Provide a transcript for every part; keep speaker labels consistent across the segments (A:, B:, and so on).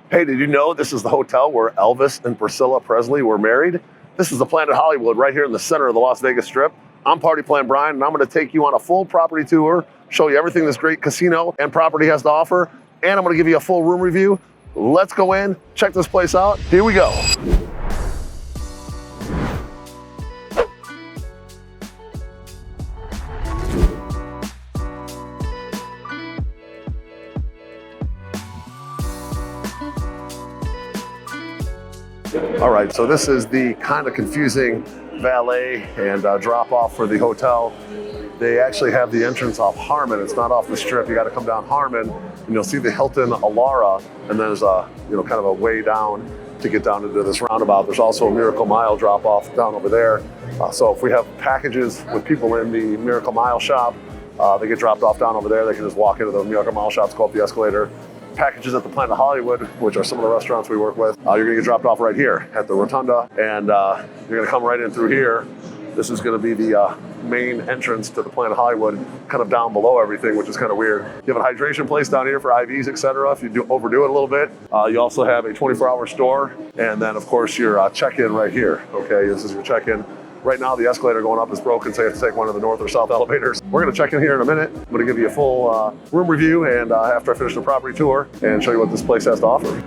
A: Hey, did you know this is the hotel where Elvis and Priscilla Presley were married? This is the Planet Hollywood right here in the center of the Las Vegas Strip. I'm Party Plan Brian, and I'm going to take you on a full property tour, show you everything this great casino and property has to offer, and I'm going to give you a full room review. Let's go in, check this place out. Here we go. All right, so this is the kind of confusing valet and drop off for the hotel. They actually have the entrance off Harmon. It's not off the Strip. You got to come down Harmon, and you'll see the Hilton Alara, and there's a kind of a way down to get down into this roundabout. There's also a Miracle Mile drop off down over there. So if we have packages with people in the Miracle Mile shop, they get dropped off down over there. They can just walk into the Miracle Mile shops, go up the escalator. Packages at the Planet Hollywood, which are some of the restaurants we work with, you're gonna get dropped off right here at the Rotunda, and you're gonna come right in through here. This is gonna be the main entrance to the Planet Hollywood, kind of down below everything, which is kind of weird. You have a hydration place down here for IVs, etc. if you overdo it a little bit. You also have a 24-hour store, and then of course your check-in right here. Okay, this is your check-in. Right now, the escalator going up is broken, so you have to take one of the north or south elevators. We're going to check in here in a minute. I'm going to give you a full room review, and after I finish the property tour, and show you what this place has to offer.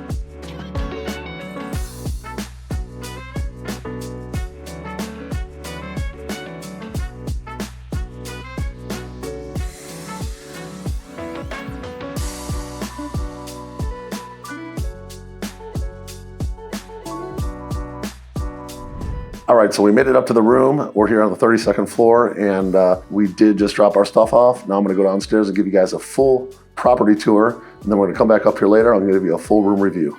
A: All right, so we made it up to the room. We're here on the 32nd floor, and we did just drop our stuff off. Now I'm gonna go downstairs and give you guys a full property tour, and then we're gonna come back up here later. I'm gonna give you a full room review.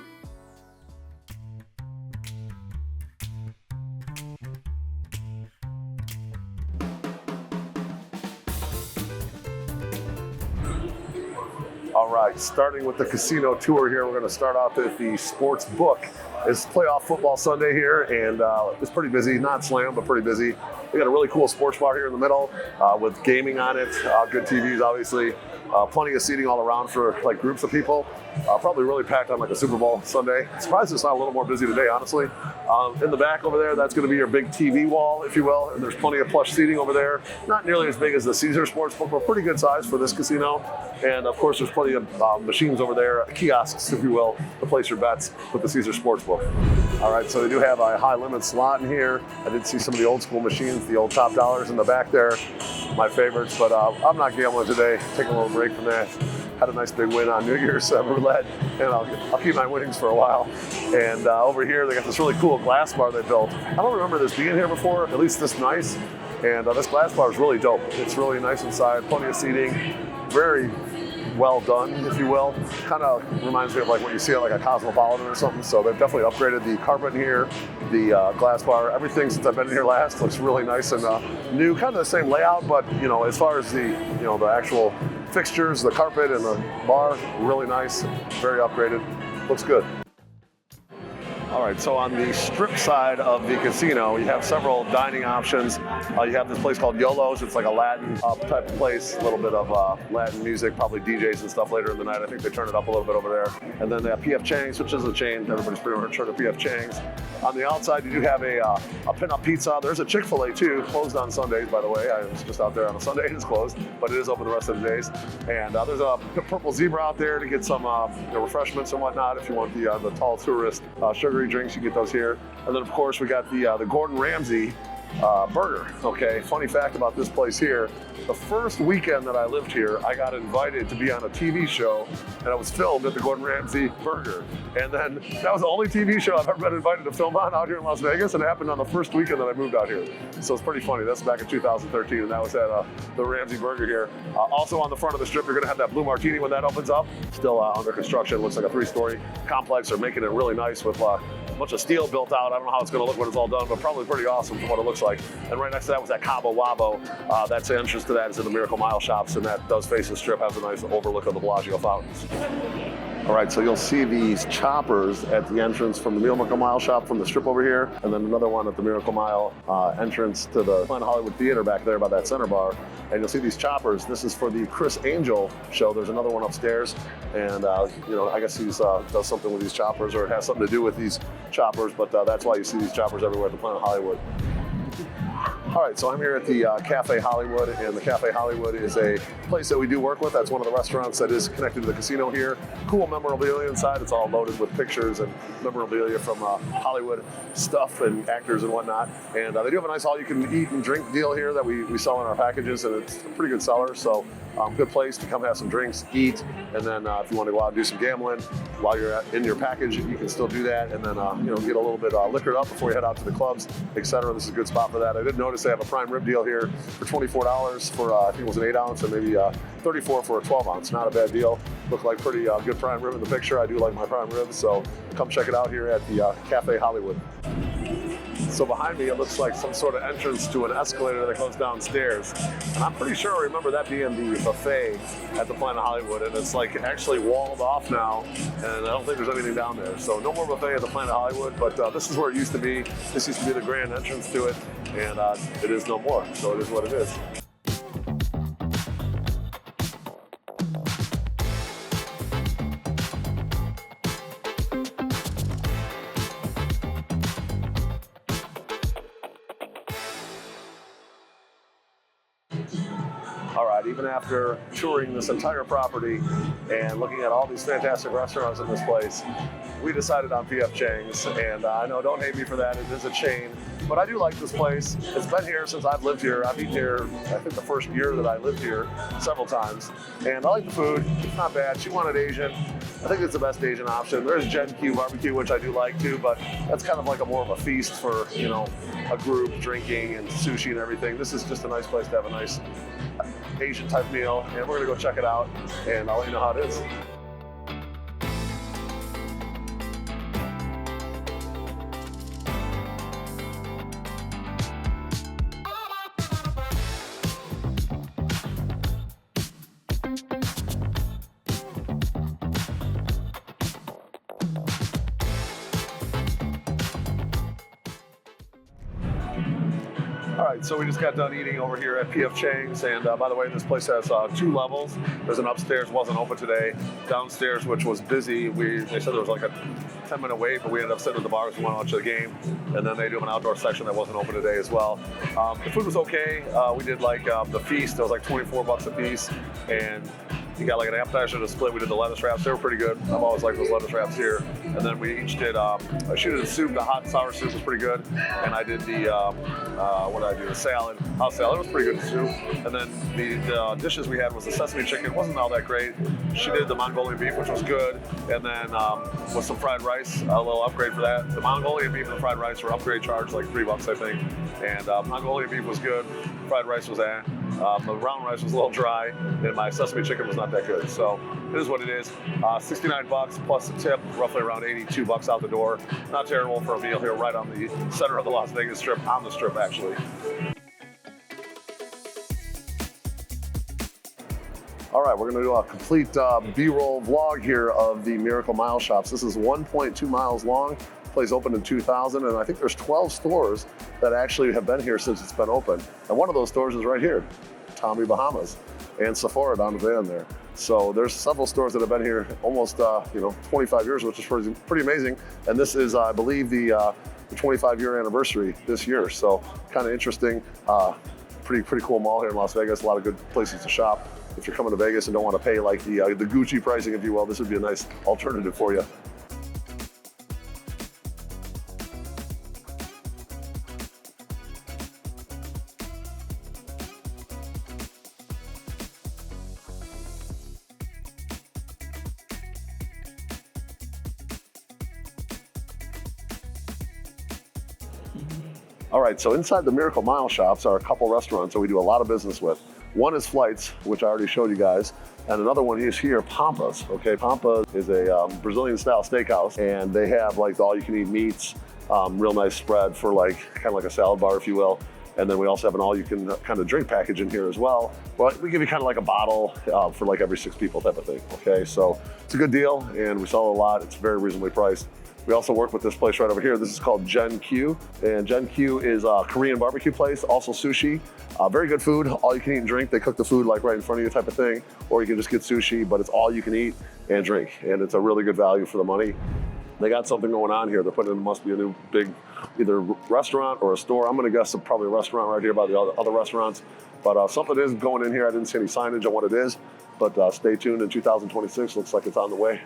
A: All right, starting with the casino tour here, we're going to start off at the Sportsbook. It's playoff football Sunday here, and it's pretty busy. Not slammed, but pretty busy. We got a really cool sports bar here in the middle with gaming on it, good TVs, obviously. Plenty of seating all around for like groups of people. Probably really packed on like a Super Bowl Sunday. Surprised it's not a little more busy today, honestly. In the back over there, that's going to be your big TV wall, if you will. And there's plenty of plush seating over there. Not nearly as big as the Caesar Sportsbook, but pretty good size for this casino. And of course, there's plenty of machines over there, kiosks, if you will, to place your bets with the Caesar Sportsbook. All right, so they do have a high limit slot in here. I did see some of the old school machines, the old top dollars in the back there, my favorites, but I'm not gambling today. Taking a little break from that. Had a nice big win on New Year's roulette, and I'll keep my winnings for a while. And over here, they got this really cool glass bar they built. I don't remember this being here before, at least this nice. And this glass bar is really dope. It's really nice inside, plenty of seating, very well done, if you will. Kind of reminds me of like what you see at like a Cosmopolitan or something. So they've definitely upgraded the carpet in here, the glass bar, everything since I've been in here last looks really nice and new. Kind of the same layout, but as far as the the actual fixtures, the carpet and the bar, really nice, very upgraded, looks good. All right, so on the Strip side of the casino, you have several dining options. You have this place called Yolo's. It's like a Latin type of place, a little bit of Latin music, probably DJs and stuff later in the night. I think they turn it up a little bit over there. And then they have PF Chang's, which is a chain. Everybody's pretty much heard of PF Chang's. On the outside, you do have a pin-up pizza. There's a Chick-fil-A too, closed on Sundays, by the way. I was just out there on a Sunday and it's closed, but it is open the rest of the days. And there's a purple zebra out there to get some refreshments and whatnot. If you want the tall tourist sugary drinks, you get those here. And then of course we got the Gordon Ramsay Burger. Okay, funny fact about this place here, the first weekend that I lived here, I got invited to be on a TV show, and I was filmed at the Gordon Ramsay Burger. And then that was the only TV show I've ever been invited to film on out here in Las Vegas, and it happened on the first weekend that I moved out here. So it's pretty funny. That's back in 2013, and that was at the Ramsay Burger here. Also on the front of the Strip, you're gonna have that Blue Martini when that opens up. Still under construction. It looks like a 3-story complex. They're making it really nice with a bunch of steel built out. I don't know how it's gonna look when it's all done, but probably pretty awesome from what it looks like. And right next to that was that Cabo Wabo. That's the entrance to that is in the Miracle Mile shops, and that does face the Strip, has a nice overlook of the Bellagio fountains. All right, so you'll see these choppers at the entrance from the Miracle Mile shop from the strip over here, and then another one at the Miracle Mile entrance to the Café Hollywood Theater back there by that center bar. And you'll see these choppers. This is for the Criss Angel show. There's another one upstairs, and you know, I guess he's does something with these choppers, or it has something to do with these choppers. But that's why you see these choppers everywhere at the Planet Hollywood. All right, so I'm here at the Café Hollywood, and the Café Hollywood is a place that we do work with. That's one of the restaurants that is connected to the casino here. Cool memorabilia inside. It's all loaded with pictures and memorabilia from Hollywood stuff and actors and whatnot. And they do have a nice all-you-can-eat and drink deal here that we sell in our packages, and it's a pretty good seller. So good place to come have some drinks, eat, and then if you want to go out and do some gambling while you're in your package, you can still do that. And then you know, get a little bit liquored up before you head out to the clubs, etc. This is a good spot for that. I did notice they have a prime rib deal here for $24 for I think it was an 8 ounce, and maybe $34 for a 12 ounce. Not a bad deal. Looked like pretty good prime rib in the picture. I do like my prime ribs, so come check it out here at the Café Hollywood. So behind me, it looks like some sort of entrance to an escalator that goes downstairs. And I'm pretty sure I remember that being the buffet at the Planet Hollywood, and it's like actually walled off now, and I don't think there's anything down there. So no more buffet at the Planet Hollywood, but this is where it used to be. This used to be the grand entrance to it, and it is no more. So it is what it is. All right, even after touring this entire property and looking at all these fantastic restaurants in this place, we decided on P.F. Chang's. And I know, don't hate me for that, it is a chain, but I do like this place. It's been here since I've lived here. I've eaten here, I think the first year that I lived here, several times. And I like the food, it's not bad. She wanted Asian. I think it's the best Asian option. There's Gen Q barbecue, which I do like too, but that's kind of like more of a feast for, you know, a group drinking and sushi and everything. This is just a nice place to have a nice Asian type meal, and we're gonna go check it out, and I'll let you know how it is. All right, so we just got done eating over here at P.F. Chang's, and by the way, this place has 2 levels. There's an upstairs, wasn't open today. Downstairs, which was busy, they said there was like a 10-minute wait, but we ended up sitting at the bar because we wanted to watch the game. And then they do have an outdoor section that wasn't open today as well. The food was okay. We did like the feast. It was like $24 a piece, and you got like an appetizer to split. We did the lettuce wraps. They were pretty good. I've always liked those lettuce wraps here. And then we each did, she did the soup. The hot and sour soup was pretty good. And I did the, what did I do? The salad. House salad was pretty good too. And then the dishes we had was the sesame chicken. It wasn't all that great. She did the Mongolian beef, which was good. And then with some fried rice, a little upgrade for that. The Mongolian beef and the fried rice were upgrade charged, like $3, I think. And Mongolian beef was good. Fried rice was that. The brown rice was a little dry, and my sesame chicken was not that good. So it is what it is. $69 plus a tip, roughly around $82 out the door. Not terrible for a meal here right on the center of the Las Vegas Strip, on the Strip actually. All right, we're gonna do a complete B-roll vlog here of the Miracle Mile shops. This is 1.2 miles long. Place opened in 2000, and I think there's 12 stores that actually have been here since it's been open. And one of those stores is right here, Tommy Bahamas, and Sephora down the van there. So there's several stores that have been here almost 25 years, which is pretty amazing. And this is, I believe, the 25-year anniversary this year. So kind of interesting. Pretty cool mall here in Las Vegas. A lot of good places to shop. If you're coming to Vegas and don't want to pay like the Gucci pricing, if you will, this would be a nice alternative for you. All right, so inside the Miracle Mile shops are a couple restaurants that we do a lot of business with. One is Flights, which I already showed you guys, and another one is here, Pampas. Okay, Pampa is a Brazilian-style steakhouse, and they have like all-you-can-eat meats, real nice spread for like kind of like a salad bar, if you will. And then we also have an all-you-can kind of drink package in here as well. Well, we give you kind of like a bottle for like every 6 people type of thing, okay? So it's a good deal, and we sell a lot. It's very reasonably priced. We also work with this place right over here. This is called Gen Q, and Gen Q is a Korean barbecue place, also sushi. Very good food, all you can eat and drink. They cook the food like right in front of you type of thing, or you can just get sushi, but it's all you can eat and drink, and it's a really good value for the money. They got something going on here. They're putting in, must be a new big, either restaurant or a store. I'm gonna guess probably a restaurant right here by the other restaurants. But something is going in here. I didn't see any signage on what it is, but stay tuned in 2026. Looks like it's on the way.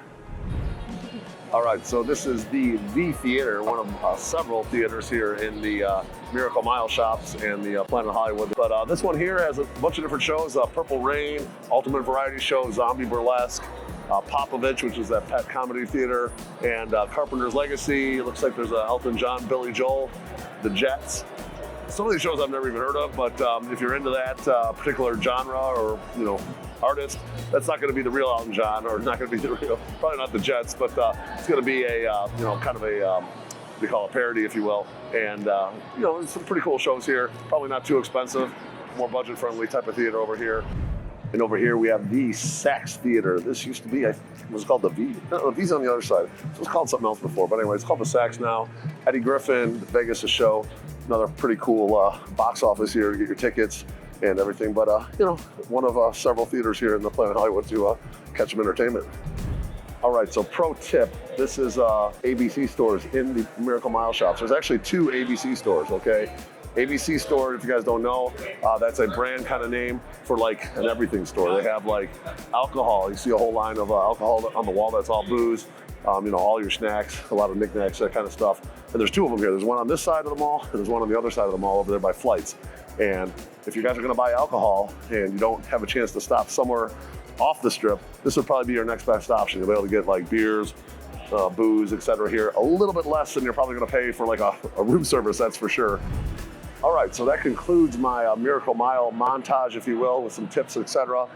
A: All right, so this is the Theater, one of several theaters here in the Miracle Mile shops and the Planet Hollywood. But this one here has a bunch of different shows, Purple Rain, Ultimate Variety Show, Zombie Burlesque, Popovich, which is that pet comedy theater, and Carpenter's Legacy. It looks like there's Elton John, Billy Joel, The Jets. Some of these shows I've never even heard of, but if you're into that particular genre or artist, that's not going to be the real Elton John, or not going to be the real, probably not the Jets, but it's going to be a kind of a we call it parody, if you will. And some pretty cool shows here. Probably not too expensive, more budget-friendly type of theater over here. And over here we have the Sax Theater. This used to be, it was called the V. No, the V's on the other side. It was called something else before, but anyway, it's called the Sax now. Eddie Griffin, Vegas a show. Another pretty cool box office here to get your tickets and everything. But one of several theaters here in the Planet Hollywood to catch some entertainment. All right, so pro tip, this is ABC stores in the Miracle Mile shops. There's actually 2 ABC stores, okay? ABC store, if you guys don't know, that's a brand kind of name for like an everything store. They have like alcohol. You see a whole line of alcohol on the wall that's all booze, all your snacks, a lot of knickknacks, that kind of stuff. And there's 2 of them here. There's one on this side of the mall, and there's one on the other side of the mall over there by Flights. And if you guys are gonna buy alcohol and you don't have a chance to stop somewhere off the strip, this would probably be your next best option. You'll be able to get like beers, booze, etc. here, a little bit less than you're probably gonna pay for like a room service, that's for sure. All right, so that concludes my Miracle Mile montage, if you will, with some tips, etc.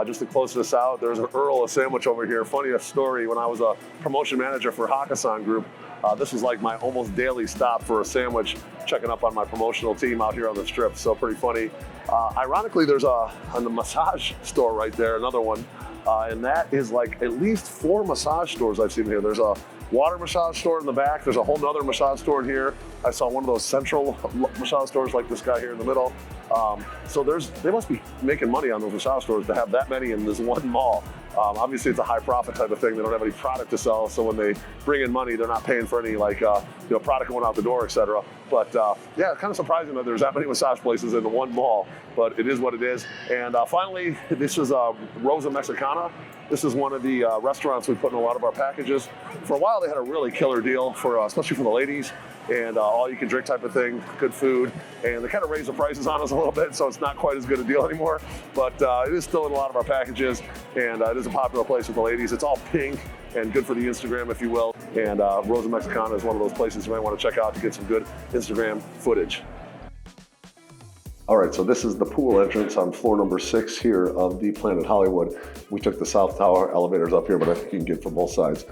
A: Just to close this out, there's an Earl sandwich over here. Funniest story, when I was a promotion manager for Hakkasan Group, this was like my almost daily stop for a sandwich, checking up on my promotional team out here on the strip, so pretty funny. Ironically, there's a massage store right there, another one, and that is like at least 4 massage stores I've seen here. There's a water massage store in the back. There's a whole nother massage store in here. I saw one of those central massage stores like this guy here in the middle. So they must be making money on those massage stores to have that many in this one mall. Obviously it's a high profit type of thing. They don't have any product to sell, so when they bring in money, they're not paying for any like product going out the door, etc. But yeah, kind of surprising that there's that many massage places in the one mall, but it is what it is. And finally, this is Rosa Mexicana. This is one of the restaurants we put in a lot of our packages. For a while, they had a really killer deal for, especially for the ladies, and all you can drink type of thing, good food. And they kind of raised the prices on us a little bit, so it's not quite as good a deal anymore. But it is still in a lot of our packages, and it is a popular place with the ladies. It's all pink and good for the Instagram, if you will. And Rosa Mexicana is one of those places you might want to check out to get some good Instagram footage. All right, so this is the pool entrance on floor number 6 here of the Planet Hollywood. We took the South Tower elevators up here, but I think you can get from both sides.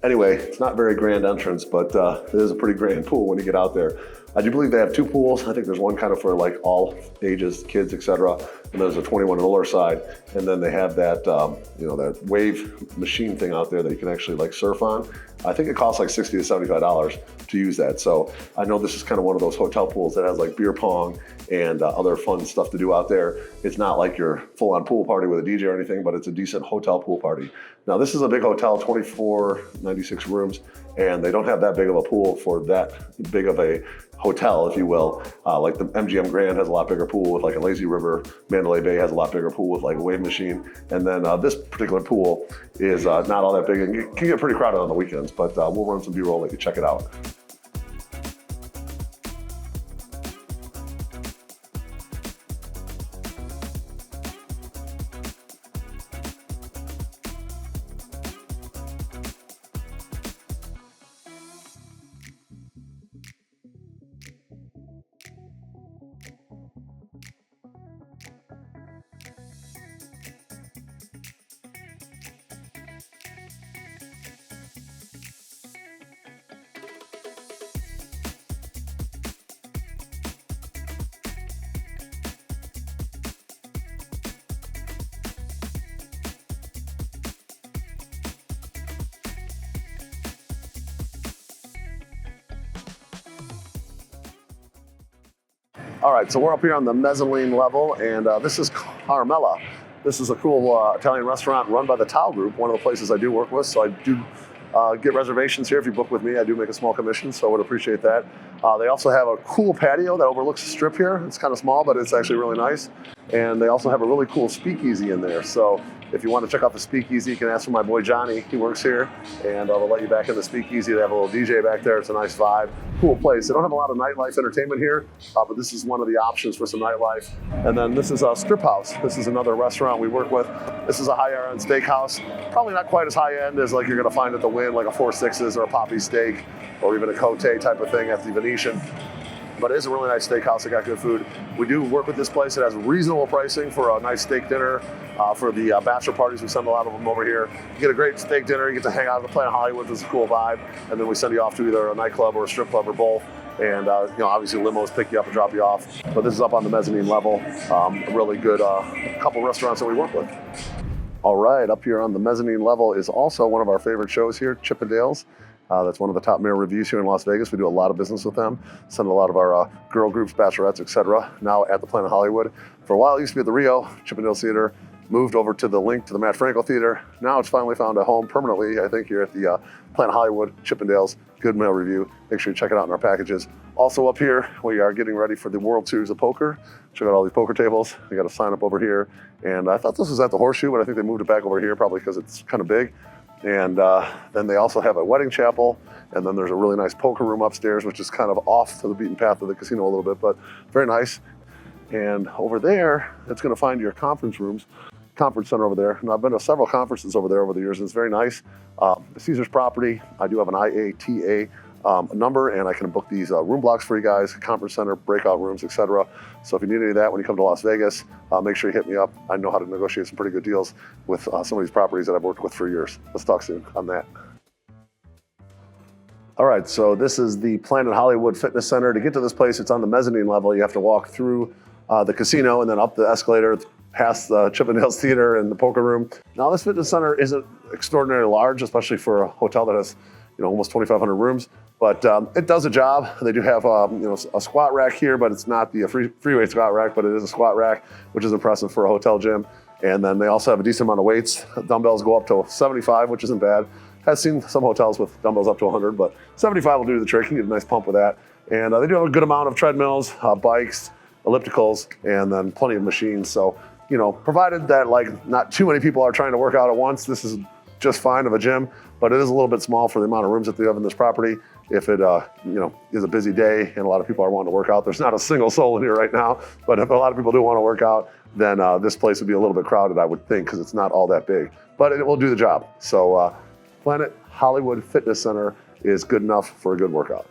A: Anyway, it's not very grand entrance, but it is a pretty grand pool when you get out there. I do believe they have 2 pools. I think there's one kind of for like all ages, kids, etc. And there's a 21 and older side. And then they have that, that wave machine thing out there that you can actually like surf on. I think it costs like $60 to $75 to use that. So I know this is kind of one of those hotel pools that has like beer pong and other fun stuff to do out there. It's not like your full-on pool party with a DJ or anything, but it's a decent hotel pool party. Now this is a big hotel, 96 rooms, and they don't have that big of a pool for that big of a hotel, if you will. Like the MGM Grand has a lot bigger pool with like a lazy river. Mandalay Bay has a lot bigger pool with like a wave machine. And then this particular pool is not all that big and it can get pretty crowded on the weekends, but we'll run some B-roll, let you check it out. All right, so we're up here on the mezzanine level, and this is Carmela. This is a cool Italian restaurant run by the Tao Group, one of the places I do work with. So I do get reservations here. If you book with me, I do make a small commission, so I would appreciate that. They also have a cool patio that overlooks the strip here. It's kind of small, but it's actually really nice. And they also have a really cool speakeasy in there. So if you want to check out the speakeasy, you can ask for my boy Johnny. He works here, and they'll let you back in the speakeasy. They have a little DJ back there. It's a nice vibe. Cool place. They don't have a lot of nightlife entertainment here, but this is one of the options for some nightlife. And then this is a strip house. This is another restaurant we work with. This is a higher-end steakhouse. Probably not quite as high-end as like you're going to find at the Wynn, like a 4 Sixes or a Poppy Steak, or even a Cote type of thing at the Venetian. But it is a really nice steakhouse. They got good food. We do work with this place. It has reasonable pricing for a nice steak dinner. For the bachelor parties, we send a lot of them over here. You get a great steak dinner. You get to hang out at the Planet Hollywood. It's a cool vibe. And then we send you off to either a nightclub or a strip club or both. And obviously limos pick you up and drop you off. But this is up on the mezzanine level. A really good couple restaurants that we work with. All right, up here on the mezzanine level is also one of our favorite shows here, Chippendales. That's one of the top mirror reviews here in Las Vegas. We do a lot of business with them. Send a lot of our girl groups, bachelorettes, etc. Now at the Planet Hollywood. For a while, it used to be at the Rio Chippendales Theater. Moved over to the link to the Matt Franco Theater. Now it's finally found a home permanently, I think, here at the Planet Hollywood Chippendales. Good mail review. Make sure you check it out in our packages. Also up here, we are getting ready for the World Series of Poker. Check out all these poker tables. You got to sign up over here. And I thought this was at the Horseshoe, but I think they moved it back over here probably because it's kind of big. And then they also have a wedding chapel, and then there's a really nice poker room upstairs, which is kind of off to the beaten path of the casino a little bit, but very nice. And over there, it's going to find your conference rooms, conference center over there. And I've been to several conferences over there over the years, and it's very nice. Caesar's property, I do have an IATA number, and I can book these room blocks for you guys, conference center, breakout rooms, etc. So if you need any of that when you come to Las Vegas, make sure you hit me up. I know how to negotiate some pretty good deals with some of these properties that I've worked with for years. Let's talk soon on that. All right, so this is the Planet Hollywood Fitness Center. To get to this place, it's on the mezzanine level. You have to walk through the casino and then up the escalator past the Chippendales Theater and the poker room. Now, this fitness center isn't extraordinarily large, especially for a hotel that has almost 2,500 rooms. But it does a job. They do have a squat rack here, but it's not the freeweight squat rack, but it is a squat rack, which is impressive for a hotel gym. And then they also have a decent amount of weights. Dumbbells go up to 75, which isn't bad. I've seen some hotels with dumbbells up to 100, but 75 will do the trick. You can get a nice pump with that. And they do have a good amount of treadmills, bikes, ellipticals, and then plenty of machines. So, provided that not too many people are trying to work out at once, this is just fine of a gym, but it is a little bit small for the amount of rooms that they have in this property. If it, is a busy day and a lot of people are wanting to work out, there's not a single soul in here right now, but if a lot of people do want to work out, then this place would be a little bit crowded, I would think, because it's not all that big, but it will do the job. So Planet Hollywood Fitness Center is good enough for a good workout.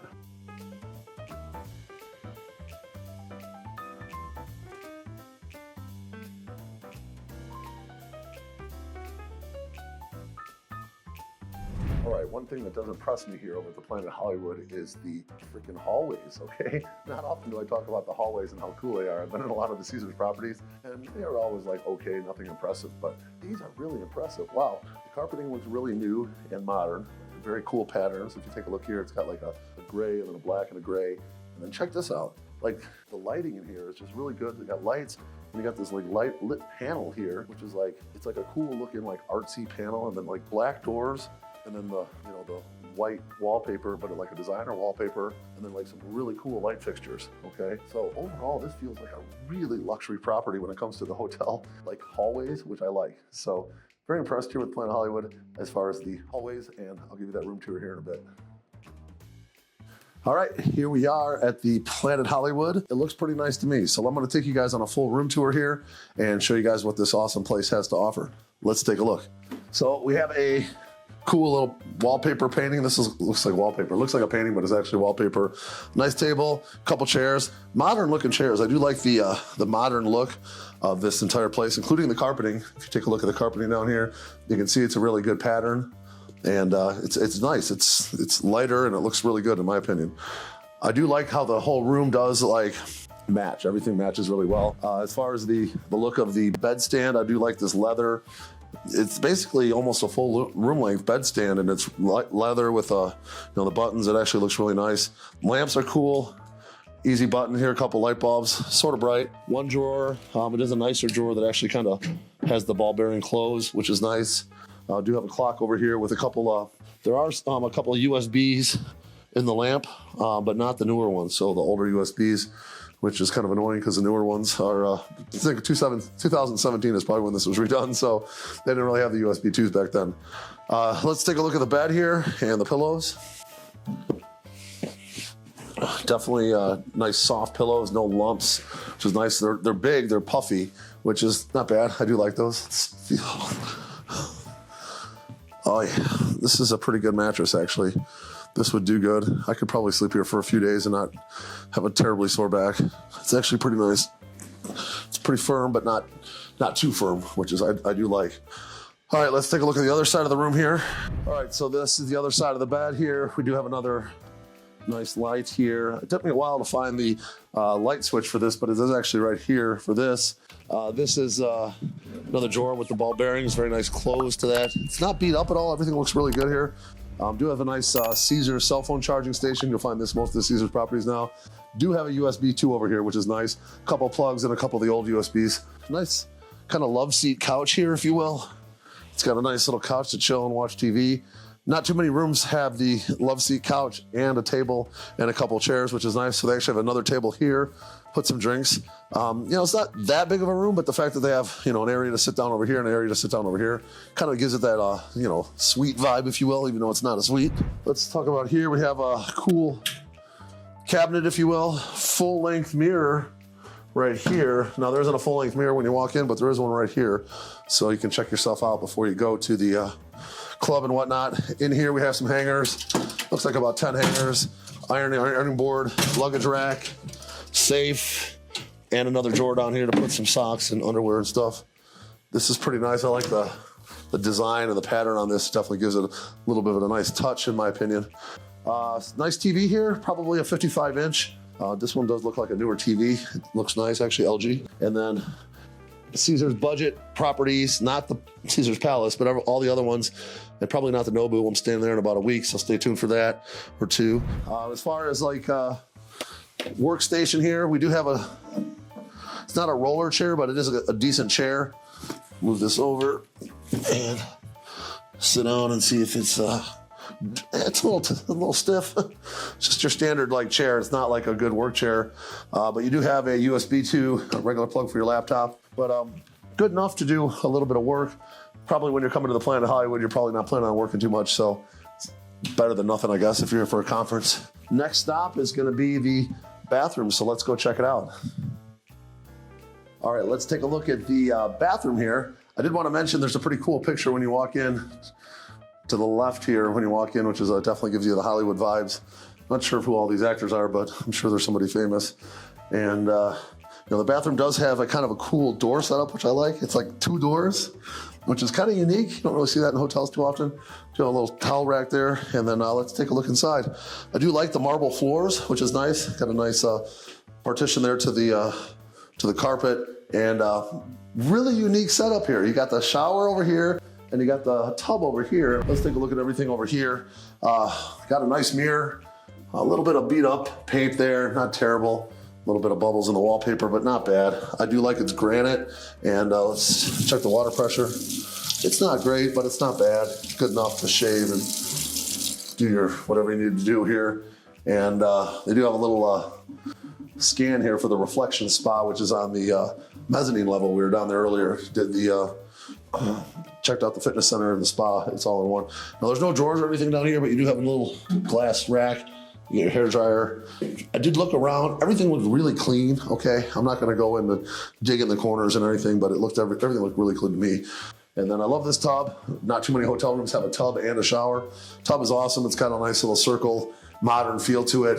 A: All right, one thing that does impress me here over at the Planet Hollywood is the freaking hallways, okay? Not often do I talk about the hallways and how cool they are. I've been in a lot of the Caesars properties, and they are always okay, nothing impressive, but these are really impressive. Wow, the carpeting looks really new and modern. Very cool patterns. If you take a look here, it's got a gray and then a black and a gray. And then check this out. The lighting in here is just really good. They got lights, and you got this light lit panel here, which is it's a cool looking artsy panel, and then black doors. And then the white wallpaper, but a designer wallpaper, and then some really cool light fixtures, okay? So overall, this feels like a really luxury property when it comes to the hotel, hallways, which I like. So very impressed here with Planet Hollywood as far as the hallways, and I'll give you that room tour here in a bit. All right, here we are at the Planet Hollywood. It looks pretty nice to me. So I'm gonna take you guys on a full room tour here and show you guys what this awesome place has to offer. Let's take a look. So we have a cool little wallpaper painting. This looks like wallpaper. It looks like a painting, but it's actually wallpaper. Nice table, couple chairs, modern looking chairs. I do like the modern look of this entire place, including the carpeting. If you take a look at the carpeting down here, you can see it's a really good pattern, and it's nice. It's lighter and it looks really good in my opinion. I do like how the whole room does match. Everything matches really well. As far as the look of the bed stand, I do like this leather. It's basically almost a full room length bedstand, and it's leather with the buttons. It actually looks really nice. Lamps are cool. Easy button here, a couple light bulbs, sort of bright. One drawer, it is a nicer drawer that actually kind of has the ball bearing close, which is nice. Do have a clock over here with a couple, there are a couple of USBs in the lamp, but not the newer ones. So the older USBs, which is kind of annoying because the newer ones are, I think 2017 is probably when this was redone. So they didn't really have the USB 2s back then. Let's take a look at the bed here and the pillows. Definitely nice soft pillows, no lumps, which is nice. They're big, they're puffy, which is not bad. I do like those. Oh yeah, this is a pretty good mattress actually. This would do good. I could probably sleep here for a few days and not have a terribly sore back. It's actually pretty nice. It's pretty firm, but not too firm, which is I do like. All right, let's take a look at the other side of the room here. All right, so this is the other side of the bed here. We do have another nice light here. It took me a while to find the light switch for this, but it is actually right here for this. This is another drawer with the ball bearings, very nice close to that. It's not beat up at all. Everything looks really good here. Do have a nice Caesar cell phone charging station. You'll find this most of the Caesar's properties now. Do have a USB 2 over here, which is nice. A couple plugs and a couple of the old USBs. Nice kind of love seat couch here, if you will. It's got a nice little couch to chill and watch TV. Not too many rooms have the love seat couch and a table and a couple chairs, which is nice. So they actually have another table here, put some drinks. It's not that big of a room, but the fact that they have, an area to sit down over here and an area to sit down over here kind of gives it that, suite vibe, if you will, even though it's not a suite. Let's talk about here. We have a cool cabinet, if you will, full length mirror right here. Now there isn't a full length mirror when you walk in, but there is one right here. So you can check yourself out before you go to the, club and whatnot. In here we have some hangers. Looks like about 10 hangers. Ironing board, luggage rack, safe, and another drawer down here to put some socks and underwear and stuff. This is pretty nice. I like the design and the pattern on this. Definitely gives it a little bit of a nice touch in my opinion. Nice TV here, probably a 55-inch. This one does look like a newer TV. It looks nice, actually LG. And then Caesar's budget properties, not the Caesar's Palace, but all the other ones, and probably not the Nobu. I'm staying there in about a week, so stay tuned for that or two. As far as workstation here, we do have it's not a roller chair, but it is a decent chair. Move this over and sit down and see if it's a little stiff. It's just your standard chair. It's not like a good work chair, but you do have a USB 2, a regular plug for your laptop, but good enough to do a little bit of work. Probably when you're coming to the Planet Hollywood, you're probably not planning on working too much, so it's better than nothing, I guess, if you're here for a conference. Next stop is gonna be the bathroom, so let's go check it out. All right, let's take a look at the bathroom here. I did want to mention there's a pretty cool picture when you walk in to the left here when you walk in, which is definitely gives you the Hollywood vibes. Not sure who all these actors are, but I'm sure there's somebody famous. And the bathroom does have a kind of a cool door setup, which I like. It's like 2 doors, which is kind of unique. You don't really see that in hotels too often. You have a little towel rack there, and then let's take a look inside. I do like the marble floors, which is nice. Got a nice partition there to the carpet, and really unique setup here. You got the shower over here, and you got the tub over here. Let's take a look at everything over here. Got a nice mirror, a little bit of beat up paint there, not terrible. A little bit of bubbles in the wallpaper, but not bad. I do like it's granite, and let's check the water pressure. It's not great, but it's not bad. It's good enough to shave and do your whatever you need to do here. And they do have a little scan here for the reflection spa, which is on the mezzanine level. We were down there earlier, did the checked out the fitness center and the spa. It's all in one. Now there's no drawers or anything down here, but you do have a little glass rack. You get your hair dryer. I did look around. Everything looked really clean. Okay, I'm not going to go in and dig in the corners and everything, but everything looked really clean to me. And then I love this tub. Not too many hotel rooms have a tub and a shower. Tub is awesome. It's got a nice little circle, modern feel to it.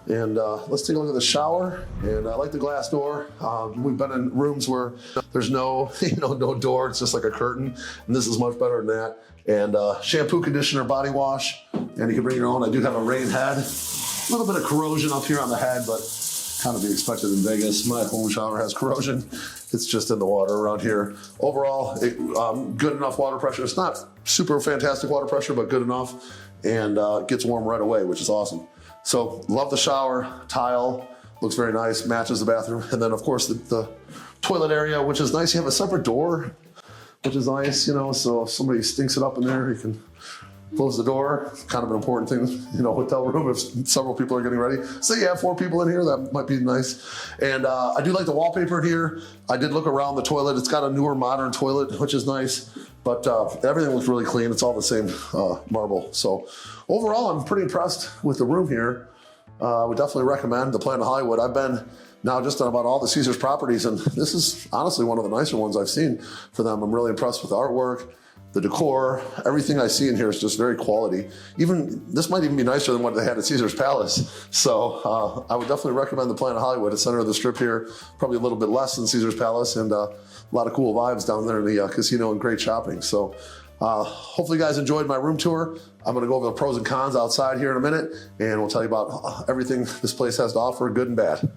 A: Let's take a look at the shower. And I like the glass door. We've been in rooms where there's no door. It's just like a curtain. And this is much better than that. And shampoo, conditioner, body wash. And you can bring your own. I do have a rain head. A little bit of corrosion up here on the head, but kind of be expected in Vegas. My home shower has corrosion. It's just in the water around here. Overall, good enough water pressure. It's not super fantastic water pressure, but good enough. And it gets warm right away, which is awesome. So love the shower tile, looks very nice, matches the bathroom. And then of course the toilet area, which is nice. You have a separate door, which is nice, you know, so if somebody stinks it up in there, you can close the door. It's kind of an important thing, you know, hotel room if several people are getting ready. Say you have 4 people in here, that might be nice. And I do like the wallpaper here. I did look around the toilet. It's got a newer modern toilet, which is nice, but everything looks really clean. It's all the same marble. So overall, I'm pretty impressed with the room here. I would definitely recommend the Planet Hollywood. I've been now just on about all the Caesars properties, and this is honestly one of the nicer ones I've seen for them. I'm really impressed with the artwork, the decor, everything I see in here is just very quality. Even, this might even be nicer than what they had at Caesars Palace. So I would definitely recommend the Planet Hollywood at center of the strip here. Probably a little bit less than Caesars Palace, and a lot of cool vibes down there in the casino and great shopping. So hopefully you guys enjoyed my room tour. I'm gonna go over the pros and cons outside here in a minute, and we'll tell you about everything this place has to offer, good and bad.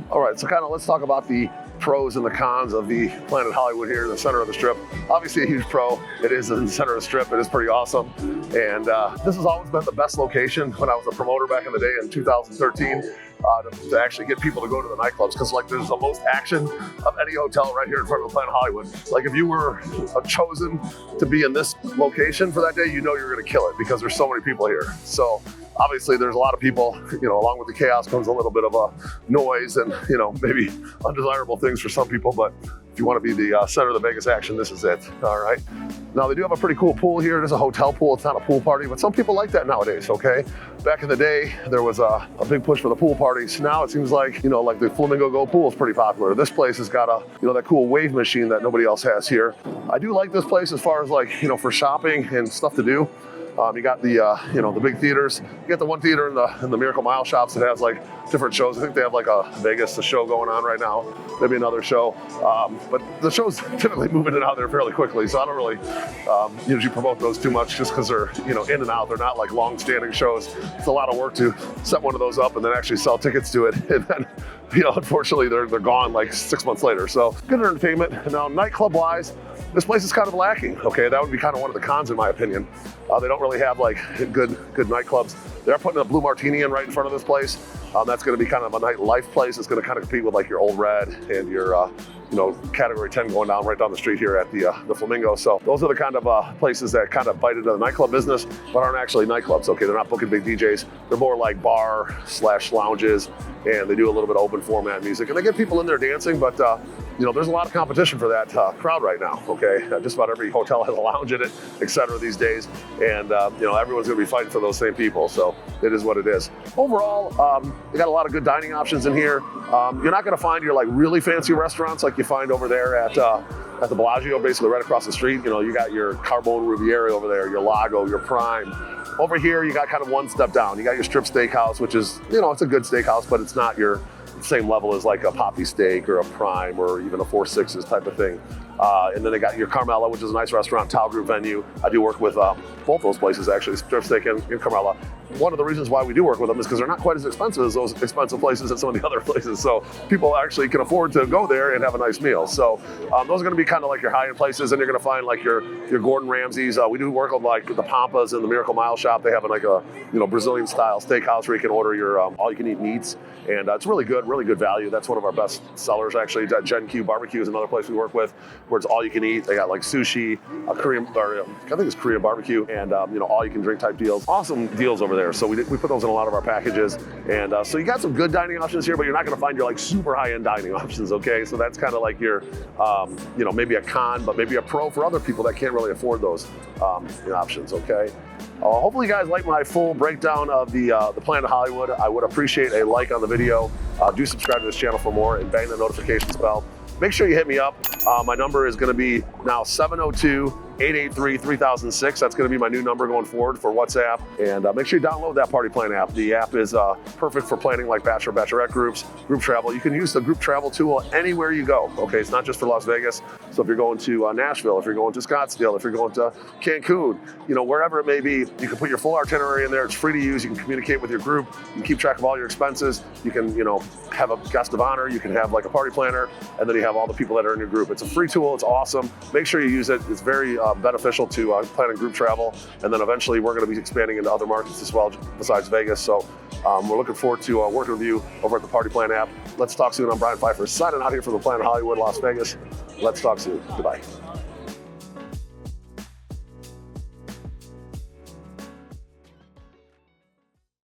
A: All right, so kind of let's talk about the pros and the cons of the Planet Hollywood here in the center of the strip. Obviously a huge pro. It is in the center of the strip. It is pretty awesome. And this has always been the best location when I was a promoter back in the day in 2013 to actually get people to go to the nightclubs, because like there's the most action of any hotel right here in front of the Planet Hollywood. Like if you were chosen to be in this location for that day, you know you're gonna kill it because there's so many people here. So obviously there's a lot of people, you know, along with the chaos comes a little bit of a noise and, you know, maybe undesirable things for some people, but if you want to be the center of the Vegas action, this is it, all right? Now they do have a pretty cool pool here. It is a hotel pool, it's not a pool party, but some people like that nowadays, okay? Back in the day, there was a big push for the pool parties. Now it seems like, you know, like the Flamingo Go pool is pretty popular. This place has got a, you know, that cool wave machine that nobody else has here. I do like this place as far as like, you know, for shopping and stuff to do. You got the, you know, the big theaters. You get the one theater in the Miracle Mile shops that has like different shows. I think they have like a Vegas, show going on right now. Maybe another show. But the shows typically move in and out there fairly quickly. So I don't really usually promote those too much just because they're, you know, in and out. They're not like long-standing shows. It's a lot of work to set one of those up and then actually sell tickets to it. And then, you know, unfortunately they're gone like 6 months later. So good entertainment. Now nightclub wise, this place is kind of lacking, okay? That would be kind of one of the cons in my opinion. They don't really have like good nightclubs. They're putting a Blue Martini in right in front of this place. That's gonna be kind of a nightlife place. It's gonna kind of compete with like your Old Red and your, you know, Category 10 going down right down the street here at the Flamingo. So those are the kind of places that kind of bite into the nightclub business, but aren't actually nightclubs, okay? They're not booking big DJs. They're more like bar/lounges, and they do a little bit of open format music. And they get people in there dancing, but you know, there's a lot of competition for that crowd right now, okay? Just about every hotel has a lounge in it, et cetera, these days. And you know, everyone's gonna be fighting for those same people. So it is what it is. Overall, they got a lot of good dining options in here. You're not gonna find your like really fancy restaurants like you find over there at the Bellagio, basically right across the street. You know, you got your Carbone Riviera over there, your Lago, your Prime. Over here, you got kind of one step down. You got your Strip Steakhouse, which is, you know, it's a good steakhouse, but it's not your same level as like a Poppy Steak or a Prime or even a 4 Sixes type of thing. And then they got your Carmela, which is a nice restaurant, Tao Group venue. I do work with both those places actually, Strip Steak and Carmela. One of the reasons why we do work with them is because they're not quite as expensive as those expensive places at some of the other places. So people actually can afford to go there and have a nice meal. So those are gonna be kind of like your high-end places, and you're gonna find like your Gordon Ramsays. We do work with like the Pampas and the Miracle Mile shop. They have like a, you know, Brazilian style steakhouse where you can order your all-you-can-eat meats. And it's really good value. That's one of our best sellers actually. Gen Q Barbecue is another place we work with where it's all you can eat. They got like sushi, Korean, or I think it's Korean barbecue, and you know, all you can drink type deals. Awesome deals over there. So we put those in a lot of our packages. And so you got some good dining options here, but you're not gonna find your like super high-end dining options, okay? So that's kind of like your, you know, maybe a con, but maybe a pro for other people that can't really afford those options, okay? Hopefully you guys like my full breakdown of the Planet Hollywood. I would appreciate a like on the video. Do subscribe to this channel for more and bang the notifications bell. Make sure you hit me up. My number is gonna be now 702-883-3006. That's gonna be my new number going forward for WhatsApp. And make sure you download that Party Plan app. The app is perfect for planning like bachelor, bachelorette groups, group travel. You can use the group travel tool anywhere you go, okay? It's not just for Las Vegas. So if you're going to Nashville, if you're going to Scottsdale, if you're going to Cancun, wherever it may be, you can put your full itinerary in there. It's free to use. You can communicate with your group. You can keep track of all your expenses. You can, have a guest of honor. You can have like a party planner, and then you have all the people that are in your group. It's a free tool. It's awesome. Make sure you use it. It's very beneficial to planning group travel. And then eventually we're going to be expanding into other markets as well besides Vegas. So we're looking forward to working with you over at the Party Plan app. Let's talk soon. I'm Brian Pfeiffer, signing out here from the Planet Hollywood, Las Vegas. Let's talk soon. Goodbye.